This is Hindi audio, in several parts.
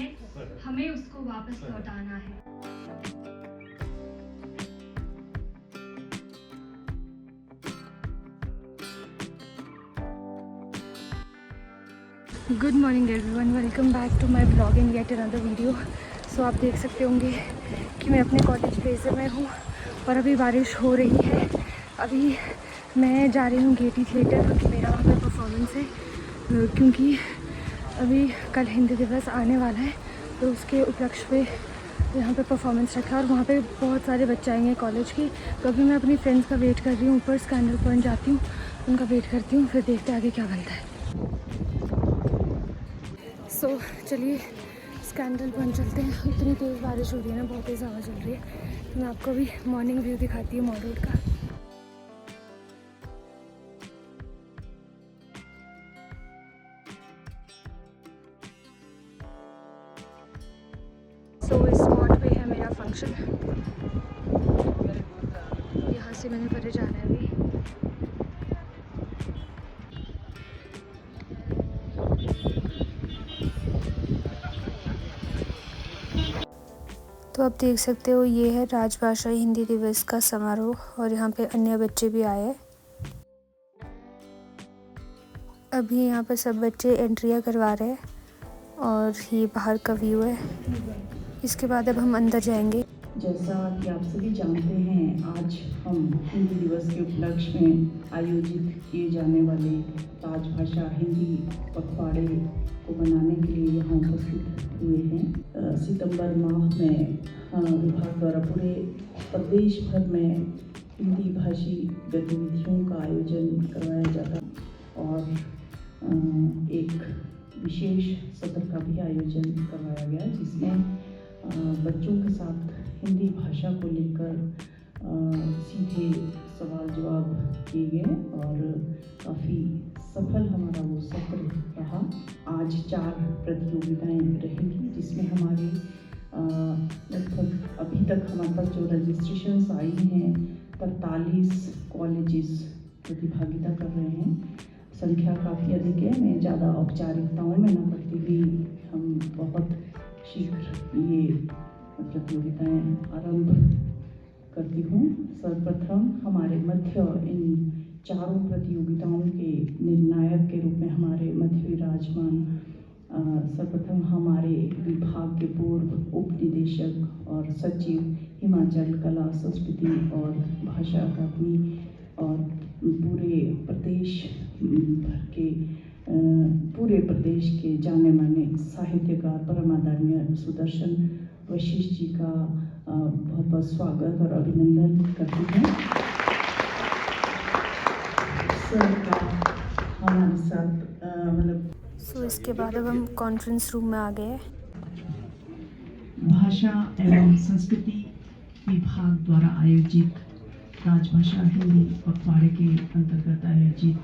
है, हमें उसको वापस लौटाना है। Good morning everyone, welcome back to my blog in yet another video. So आप देख सकते होंगे कि मैं अपने कॉलेज प्लेस में हूँ और अभी बारिश हो रही है। अभी मैं जा रही हूँ गेटी थिएटर क्योंकि मेरा वहाँ पे परफॉर्मेंस है, क्योंकि अभी कल हिंदी दिवस आने वाला है तो उसके उपलक्ष्य पे यहाँ पे परफॉर्मेंस रखा है और वहाँ पे बहुत सारे बच्चे आएंगे कॉलेज के। तो अभी मैं अपनी फ्रेंड्स का वेट कर रही हूँ, ऊपर स्कैंडल पॉइंट जाती हूँ, उनका वेट करती हूँ, फिर देखते हैं आगे क्या बनता है। सो चलिए स्कैंडल पॉइंट चलते हैं। इतनी तेज़ बारिश हो रही है ना, बहुत तेज़ हवा चल रही है। तो मैं आपको अभी मॉर्निंग व्यू दिखाती हूँ मॉल रोड का। सो इस स्पॉट पे है मेरा फंक्शन, यहाँ से मैंने परे जाना है अभी। तो आप देख सकते हो ये है राजभाषा हिंदी दिवस का समारोह और यहाँ पे अन्य बच्चे भी आए हैं। अभी यहाँ पे सब बच्चे एंट्रियाँ करवा रहे हैं और ये बाहर का व्यू है। इसके बाद अब हम अंदर जाएंगे। जैसा कि आप सभी जानते हैं, आज हम हिंदी दिवस के उपलक्ष्य में आयोजित किए जाने वाले राजभाषा हिंदी पखवाड़े को मनाने के लिए यहाँ उपस्थित हुए हैं। सितंबर माह में विभाग द्वारा पूरे प्रदेश भर में हिंदी भाषी गतिविधियों का आयोजन करवाया जाता और एक विशेष सत्र का भी आयोजन करवाया गया, जिसमें बच्चों के साथ हिंदी भाषा को लेकर सीधे सवाल जवाब किए गए और काफ़ी सफल हमारा वो सत्र रहा। आज 4 प्रतियोगिताएं रहेंगी, जिसमें हमारे लगभग अभी तक हमारे पास जो रजिस्ट्रेशंस आई हैं 43 कॉलेजेस प्रतिभागिता कर रहे हैं। संख्या काफ़ी अधिक है। मैं ज़्यादा औपचारिकताओं में न पड़ती हुई हम बहुत शीघ्र ये प्रतियोगिताएं आरंभ करती हूँ। सर्वप्रथम हमारे मध्य इन 4 प्रतियोगिताओं के निर्णायक के रूप में हमारे मध्य विराजमान सर्वप्रथम हमारे विभाग के पूर्व उप निदेशक और सचिव हिमाचल कला संस्कृति और भाषा अकादमी और पूरे प्रदेश के जाने माने साहित्यकार परम आदरणीय सुदर्शन वशिष्ठ जी का बहुत बहुत स्वागत और अभिनंदन करती हूँ। सर का हमारे साथ सो इसके बाद अब हम कॉन्फ्रेंस रूम में आ गए। भाषा एवं संस्कृति विभाग द्वारा आयोजित राजभाषा हिंदी पखवाड़े के अंतर्गत आयोजित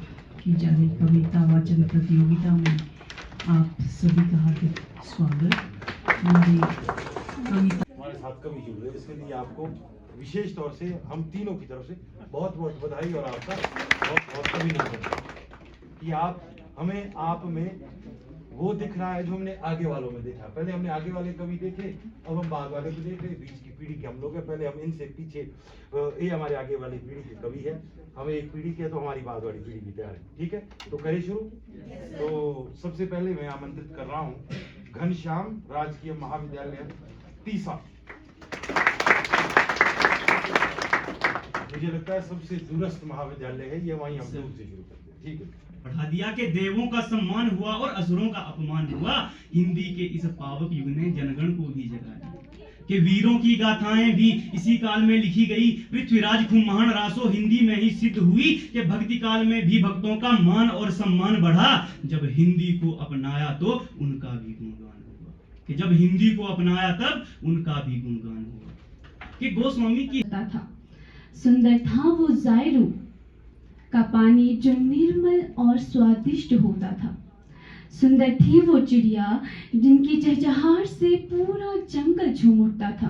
की जा रही कविता वाचन प्रतियोगिता में आप सभी का हार्दिक स्वागत। हमारे साथ कवि जुड़ रहे, इसके लिए आपको विशेष तौर से हम तीनों की तरफ से बहुत बहुत बधाई और आपका बहुत बहुत अभिनंदन कि आप हमें आप में वो दिख रहा है जो हमने आगे वालों में देखा। पहले हमने आगे वाले कवि देखे, अब हम बाद वाले को देख रहे। बीच की पीढ़ी के हम लोग हैं, पहले हम इनसे पीछे, ये हमारे आगे वाली पीढ़ी के कवि है, हमें एक पीढ़ी के, तो हमारी बाद वाली पीढ़ी भी तैयार है। ठीक है, तो करें शुरू। तो सबसे पहले मैं आमंत्रित कर रहा हूँ घनश्याम राजकीय महाविद्यालय तीसा। मुझे लगता है सबसे दूरस्थ महाविद्यालय है ये, वहीं हम दूर से शुरू करते हैं। ठीक है। बढ़ा दिया कि देवों का सम्मान हुआ और असुरों का अपमान हुआ। हिंदी के इस पावक युग ने जनगण को भी जगा दिया कि वीरों की गाथाएं भी इसी काल में लिखी गई। पृथ्वीराज खुम्हान रासो हिंदी में ही सिद्ध हुई कि भक्ति काल में भी भक्तों का मान और सम्मान बढ़ा। जब हिंदी को अपनाया तो उनका भी गुणगान हुआ, कि जब हिंदी को अपनाया तब उनका भी गुणगान हुआ। कि गोस्वामी की था, सुंदर था वो जायरू का पानी जो निर्मल और स्वादिष्ट होता था। सुंदर थी वो चिड़िया जिनकी चहचहाहट से पूरा जंगल झूम उठता था।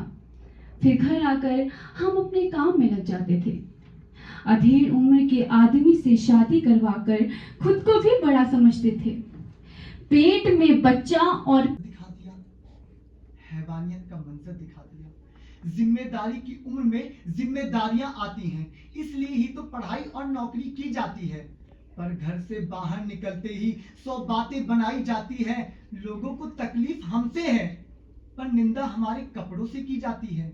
फिर घर आकर हम अपने काम में लग जाते थे। अधेड़ उम्र के आदमी से शादी करवाकर खुद को भी बड़ा समझते थे। पेट में बच्चा और दिखा दिया हैवानियत का मंजर दिखा दिया। जिम्मेदारी की उम्र में जिम्मेदारियां आती हैं, इसलिए ही तो पढ़ाई और नौकरी की जाती है। पर घर से बाहर निकलते ही 100 बातें बनाई जाती है। लोगों को तकलीफ हमसे है, पर निंदा हमारे कपड़ों से की जाती है।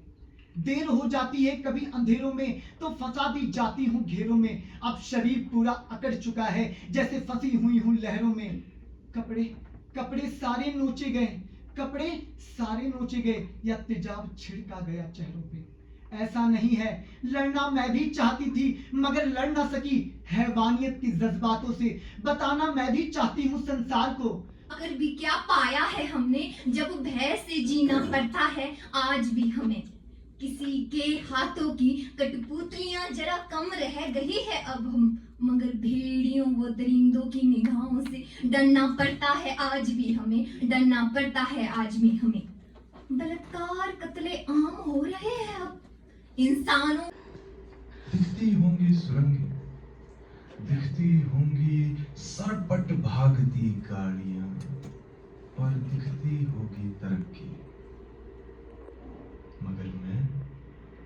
देर हो जाती है कभी अंधेरों में तो फंसा दी जाती हूँ घेरों में। अब शरीर पूरा अकड़ चुका है जैसे फंसी हुई हूँ लहरों में। कपड़े सारे नोचे गए, कपड़े सारे नोचे गए, या तेजाब छिड़का गया चेहरों पे। ऐसा नहीं है, लड़ना मैं भी चाहती थी मगर लड़ ना सकी हैवानियत की जज्बातों से। बताना मैं भी चाहती हूँ संसार को। अगर भी क्या पाया है हमने जब भय से जीना पड़ता है आज भी हमें। किसी के हाथों की कठपुतलियां जरा कम रह गई है अब हम, मगर भेड़ियों व दरिंदों की निगाहों से डरना पड़ता है आज भी हमें, डरना पड़ता है आज भी हमें। बलात्कार कत्ले आम हो रहे हैं अब इंसानों। दिखती होंगी सुरंगें, दिखती होंगी सरपट भागती गाड़ियां, और दिखती होगी तरक्की, मगर मैं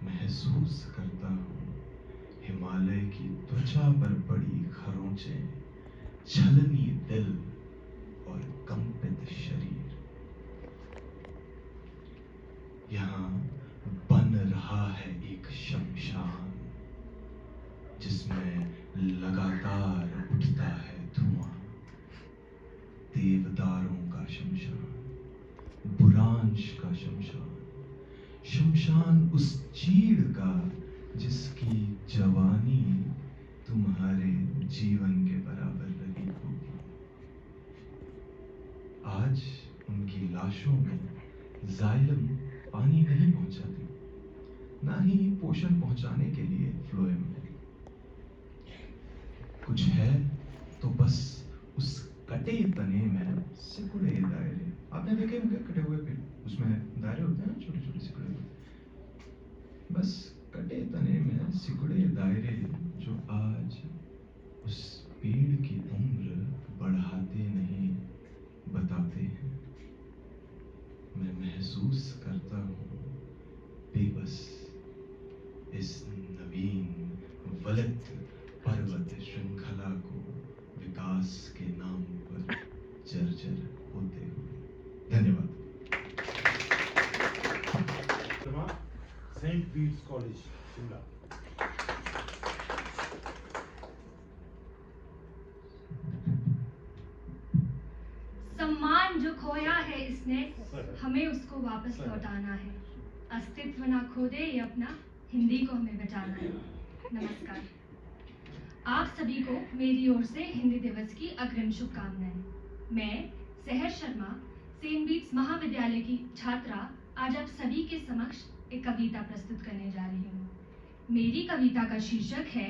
महसूस करता हूँ हिमालय की त्वचा पर बड़ी खरोंचें, छलनी दिल और कंपित शरीर। यहाँ बन रहा है एक शमशान जिसमें लगातार उठता है धुआं। देवदारों का शमशान, बुरांश का शमशान, शमशान उस चीड़ का जिसकी जवानी तुम्हारे जीवन के बराबर रही होगी। आज उनकी लाशों में जाइलम पानी नहीं पहुंचाती, ना ही पोषण पहुंचाने के लिए फ्लोएम है। कुछ है तो बस उस कटे तने में सिकुड़े दायरे। आपने देखे होंगे कटे हुए पेड़, उसमें दायरे होते हैं ना, छोटे छोटे सिकुड़े हुए। बस कटे तने में सिकुड़े दायरे जो आज उस पेड़ की उम्र बढ़ाते नहीं बताते हैं। मैं महसूस करता हूँ बेबस इस नवीन वलित पर्वत श्रृंखला को विकास के नाम पर जर्जर होते हुए। धन्यवाद। Saint Pete's College Shimla. सम्मान जो खोया है इसने हमें उसको वापस लौटाना है। अस्तित्व ना खो दे ये अपना, हिंदी को हमें बचाना है। नमस्कार, आप सभी को मेरी ओर से हिंदी दिवस की अग्रिम शुभकामनाएं। मैं सहर शर्मा, सेंट बीट्स महाविद्यालय की छात्रा, आज आप सभी के समक्ष एक कविता प्रस्तुत करने जा रही हूँ। मेरी कविता का शीर्षक है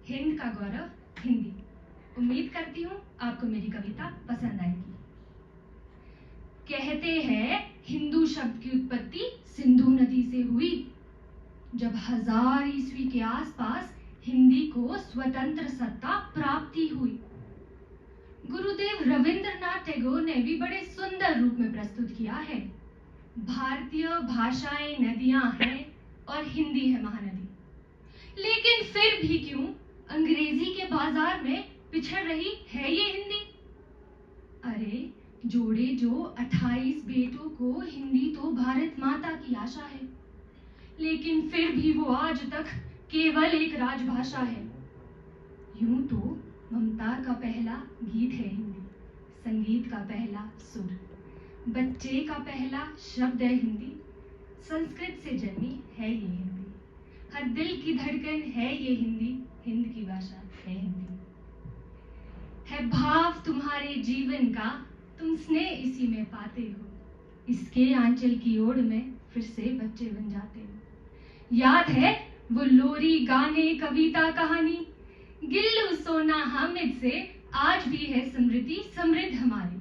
हिंद का गौरव हिंदी। उम्मीद करती हूँ आपको मेरी कविता पसंद आएगी। कहते हैं हिंदू शब्द की उत्पत्ति सिंधु नदी से हुई, जब 1000 ईस्वी के आसपास हिंदी को स्वतंत्र सत्ता प्राप्ति हुई। गुरुदेव रविंद्रनाथ टैगोर ने भी बड़े सुंदर रूप में प्रस्तुत किया है। भारतीय भाषाएं नदियां हैं और हिंदी है महानदी। लेकिन फिर भी क्यों अंग्रेजी के बाजार में पिछड़ रही है ये हिंदी? अरे जोड़े जो 28 बेटों को हिंदी तो भारत माता की आशा है, लेकिन फिर भी वो आज तक केवल एक राजभाषा है। यूं तो ममता का पहला गीत है हिंदी, संगीत का पहला सुर, बच्चे का पहला शब्द है हिंदी। संस्कृत से जन्मी है ये हिंदी, हर दिल की धड़कन है ये हिंदी, हिंद की भाषा है हिंदी। है भाव तुम्हारे जीवन का, तुम स्नेह इसी में पाते हो, इसके आंचल की ओर में फिर से बच्चे बन जाते हो। याद है वो लोरी गाने कविता कहानी, गिल्लू सोना हामिद से आज भी है स्मृति समृद्ध हमारी।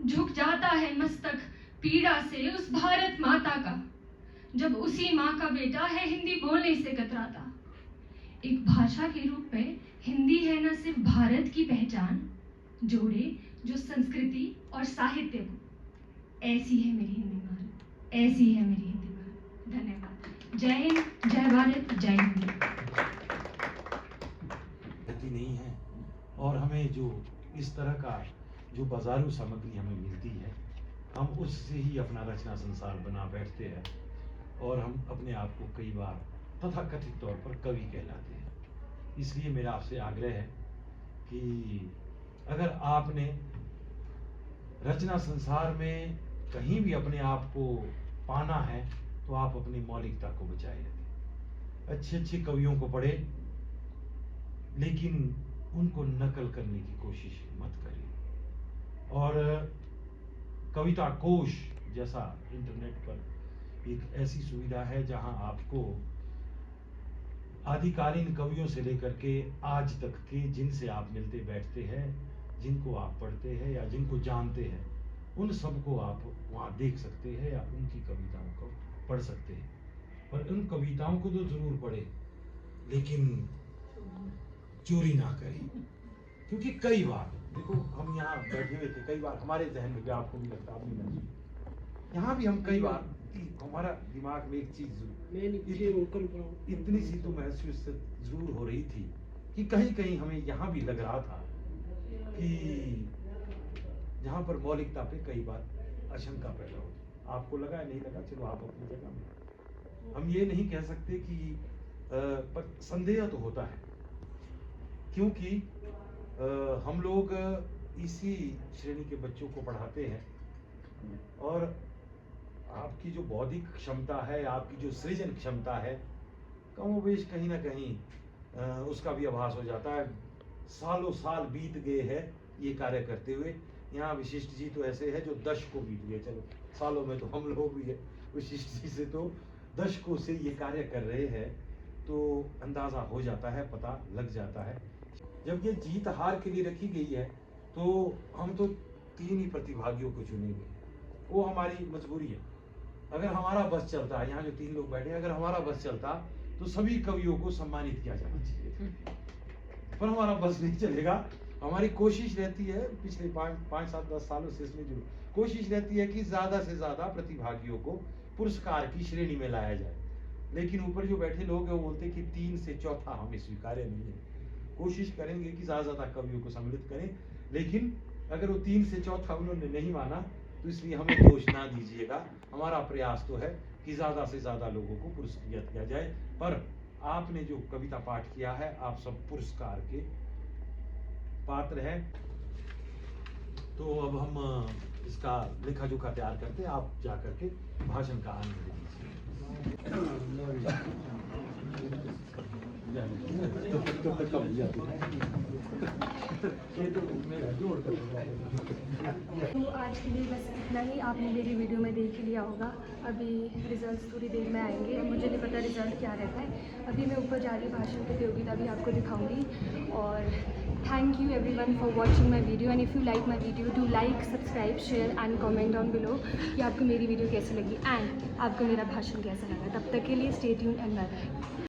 झुक जाता है मस्तक पीड़ा से उस भारत माता का, जब उसी माँ का बेटा है हिंदी बोलने से कतराता। एक भाषा के रूप में हिंदी है न सिर्फ भारत की पहचान, जोड़े जो संस्कृति और साहित्य को, ऐसी है मेरी हिंदी माँ। ऐसी है मेरी हिंदी में। धन्यवाद। जय हिंद, जय भारत, जय हिंदी। रहती नहीं है और हमें जो इस तरह का जो बाजारू सामग्री हमें मिलती है, हम उससे ही अपना रचना संसार बना बैठते हैं और हम अपने आप को कई बार तथाकथित तौर पर कवि कहलाते हैं। इसलिए मेरा आपसे आग्रह है कि अगर आपने रचना संसार में कहीं भी अपने आप को पाना है तो आप अपनी मौलिकता को बचाए रखें। अच्छे अच्छे कवियों को पढ़ें, लेकिन उनको नकल करने की कोशिश मत करें। और कविता कोश जैसा इंटरनेट पर एक ऐसी सुविधा है जहां आपको आदिकालीन कवियों से लेकर के आज तक के जिनसे आप मिलते बैठते हैं, जिनको आप पढ़ते हैं या जिनको जानते हैं, उन सबको आप वहाँ देख सकते हैं या उनकी कविताओं को पढ़ सकते हैं। पर उन कविताओं को तो जरूर पढ़ें, लेकिन चोरी ना करें। क्योंकि कई बार देखो, हम यहाँ बैठे हुए थे, कई बार हमारे जहन में भी, आपको भी लगता, आप भी महसूस, यहाँ भी हम कई बार हमारा दिमाग में एक चीज इतनी सी तो महसूस जरूर हो रही थी कि कहीं कहीं हमें यहाँ भी लग रहा था कि यहाँ पर मौलिकता पे कई बार आशंका पैदा होती। आपको लगा नहीं लगा, चलो आप अपनी जगह में। हम ये नहीं कह सकते कि पर संदेह तो होता है, क्योंकि हम लोग इसी श्रेणी के बच्चों को पढ़ाते हैं और आपकी जो बौद्धिक क्षमता है, आपकी जो सृजन क्षमता है, कमोबेश कहीं ना कहीं उसका भी आभास हो जाता है। सालों साल बीत गए हैं ये कार्य करते हुए। यहाँ विशिष्ट जी तो ऐसे है जो दशकों बीत गए, चलो सालों में तो हम लोग भी है, विशिष्ट जी से तो दशकों से ये कार्य कर रहे हैं, तो अंदाजा हो जाता है, पता लग जाता है। जब ये जीत हार के लिए रखी गई है तो हम तो 3 ही प्रतिभागियों को चुनेंगे, वो हमारी मजबूरी है। अगर हमारा बस चलता है, यहाँ जो 3 लोग बैठे हैं, अगर हमारा बस चलता तो सभी कवियों को सम्मानित किया जाना चाहिए, पर हमारा बस नहीं चलेगा। हमारी कोशिश रहती है, पिछले 5-7-10 सालों से इसमें जो कोशिश रहती है कि ज्यादा से ज्यादा प्रतिभागियों को पुरस्कार की श्रेणी में लाया जाए, लेकिन ऊपर जो बैठे लोग हैं वो बोलते हैं कि 3 से चौथा हमें स्वीकार्य नहीं है। कोशिश करेंगे कि ज्यादा कवियों को सम्मिलित करें, लेकिन अगर वो 3 से चौथा उन्होंने नहीं माना तो इसलिए हमें दोष ना दीजिएगा। हमारा प्रयास तो है कि ज्यादा से ज्यादा लोगों को पुरस्कृत किया जाए। पर आपने जो कविता पाठ किया है, आप सब पुरस्कार के पात्र हैं। तो अब हम इसका लेखा जोखा तैयार करते हैं, आप जाकर के भाषण का आनंद तो आज के लिए बस इतना ही। आपने मेरी वीडियो में देख ही लिया होगा। अभी रिजल्ट्स थोड़ी देर में आएंगे, मुझे नहीं पता रिजल्ट क्या रहता है। अभी मैं ऊपर जा रही हूँ, भाषण प्रतियोगिता भी आपको दिखाऊंगी। और thank you everyone for watching my video, and if you like my video do like, subscribe, share and comment down below कि आपको मेरी वीडियो कैसी लगी एंड आपको मेरा भाषण कैसा लगा। तब तक के लिए stay tuned and bye bye.